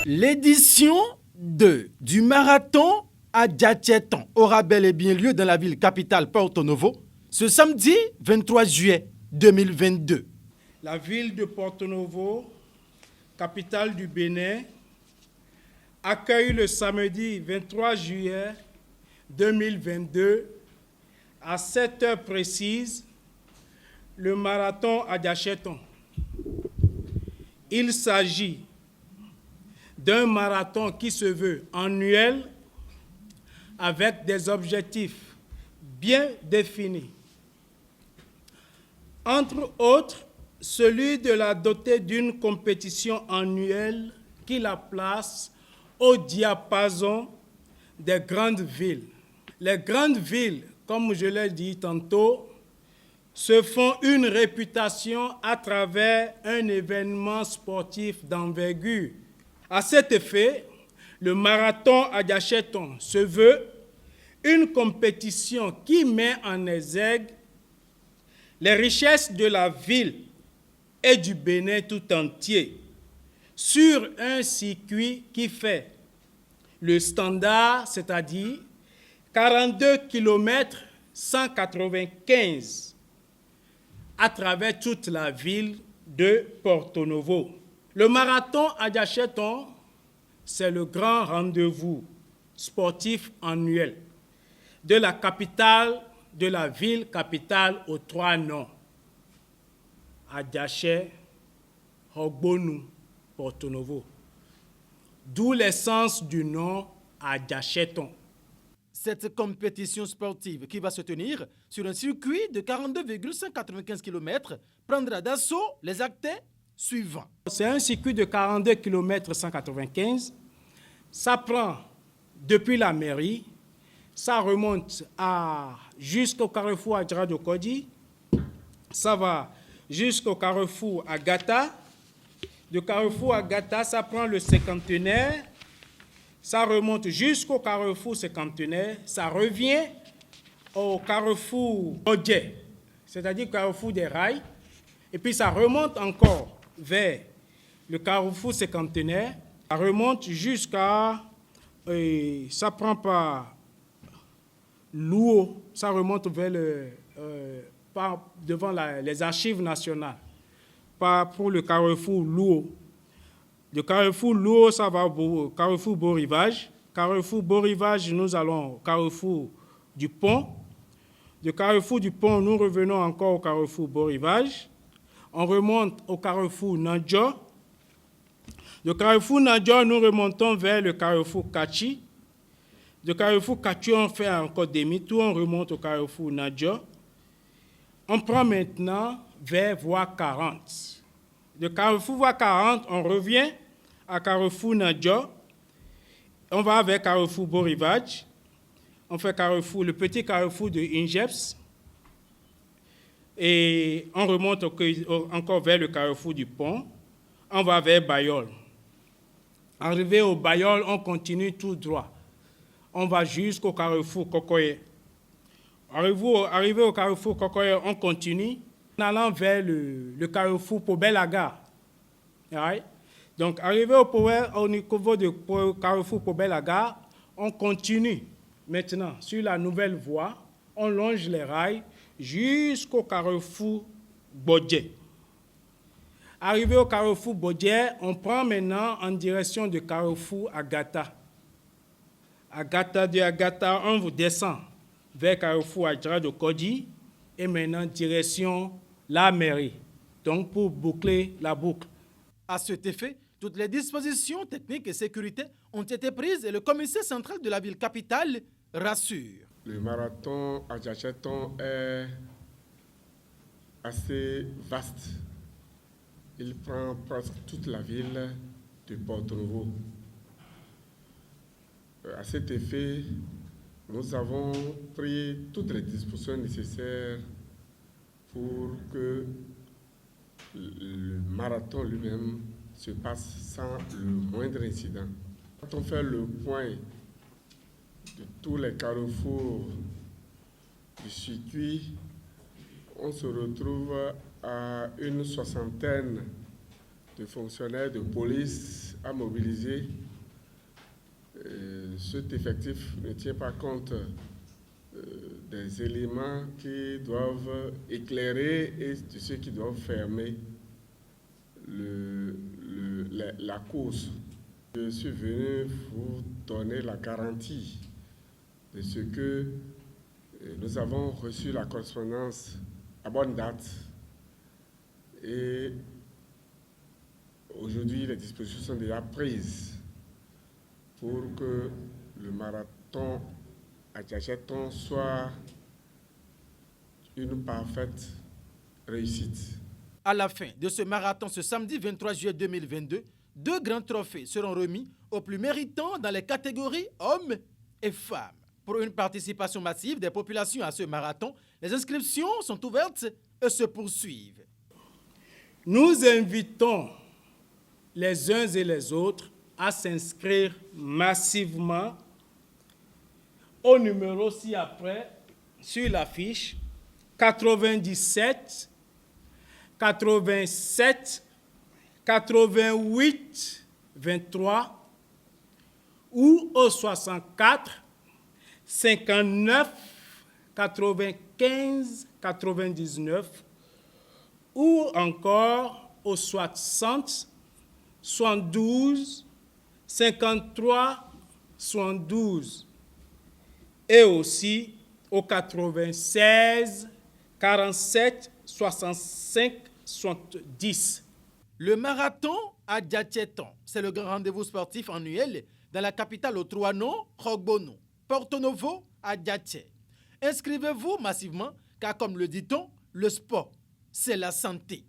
L'édition 2 du marathon Adjachéton aura bel et bien lieu dans la ville capitale Porto Novo ce samedi 23 juillet 2022. La ville de Porto Novo, capitale du Bénin, accueille le samedi 23 juillet 2022 à 7 heures précises le marathon Adjachéton. Il s'agit d'un marathon qui se veut annuel avec des objectifs bien définis. Entre autres, celui de la doter d'une compétition annuelle qui la place au diapason des grandes villes. Les grandes villes, comme je l'ai dit tantôt, se font une réputation à travers un événement sportif d'envergure. À cet effet, le marathon Adjachéton se veut une compétition qui met en exergue les richesses de la ville et du Bénin tout entier sur un circuit qui fait le standard, c'est-à-dire 42 km 195 à travers toute la ville de Porto Novo. Le marathon Adjachéton, c'est le grand rendez-vous sportif annuel de la capitale, de la ville capitale aux 3 noms. Adjaché, Hogbonu, Porto Novo. D'où l'essence du nom Adjachéton. Cette compétition sportive qui va se tenir sur un circuit de 42,195 km prendra d'assaut les acteurs suivants. C'est un circuit de 42 km 195. Ça prend depuis la mairie, ça remonte jusqu'au carrefour Adjara de Kodi, ça va jusqu'au carrefour Agata. De carrefour Agata, ça prend le cinquantenaire, ça remonte jusqu'au carrefour cinquantenaire, ça revient au carrefour Bodje, c'est-à-dire carrefour des rails, et puis ça remonte encore vers le carrefour cinquantenaire, ça remonte jusqu'à, ça prend par Louo, ça remonte vers devant les archives nationales, pour le carrefour Louo. De carrefour Louo, ça va au carrefour Beau-Rivage. Carrefour Beau-Rivage, nous allons au carrefour du Pont. De carrefour du Pont, nous revenons encore au carrefour Beau-Rivage. On remonte au carrefour Nadjo. De carrefour Nadjo, nous remontons vers le carrefour Kachi. De carrefour Kachi, on fait encore demi-tour, on remonte au carrefour Nadjo. On prend maintenant vers voie 40. De carrefour voie 40, on revient à carrefour Nadjo. On va vers carrefour Beau-Rivage. On fait le petit carrefour de Ingeps. Et on remonte encore vers le carrefour du Pont. On va vers Bayol. Arrivé au Bayol, on continue tout droit. On va jusqu'au carrefour Kokoye. Arrivé au carrefour Kokoye, on continue en allant vers le carrefour Pobelaga. Right? Donc, arrivé au niveau du carrefour Pobelaga, on continue maintenant sur la nouvelle voie. On longe les rails jusqu'au carrefour Bodje. Arrivé au carrefour Bodje, on prend maintenant en direction du carrefour Agata. De Agata, on vous descend vers carrefour Adjara de Kodi et maintenant direction la mairie. Donc pour boucler la boucle. À cet effet, toutes les dispositions techniques et sécurité ont été prises et le commissaire central de la ville capitale rassure. Le marathon Adjachéton est assez vaste. Il prend presque toute la ville de Porto Novo. À cet effet, nous avons pris toutes les dispositions nécessaires pour que le marathon lui-même se passe sans le moindre incident. Quand on fait le point de tous les carrefours du circuit, on se retrouve à une soixantaine de fonctionnaires de police à mobiliser. Cet effectif ne tient pas compte des éléments qui doivent éclairer et de ceux qui doivent fermer la course. Je suis venu vous donner la garantie de ce que nous avons reçu la correspondance à bonne date et aujourd'hui les dispositions sont déjà prises pour que le marathon à Adjacetton soit une parfaite réussite. À la fin de ce marathon, ce samedi 23 juillet 2022, 2 grands trophées seront remis aux plus méritants dans les catégories hommes et femmes. Pour une participation massive des populations à ce marathon, les inscriptions sont ouvertes et se poursuivent. Nous invitons les uns et les autres à s'inscrire massivement au numéro ci-après sur l'affiche 97 87 88 23 ou au 64 59 95 99 ou encore au 60 72 53 72 et aussi au 96 47 65 70. Le marathon à Adjacetton, c'est le grand rendez-vous sportif annuel dans la capitale au Trianon, Rogbono, Porto Novo, Adjacet. Inscrivez-vous massivement car comme le dit-on, le sport, c'est la santé.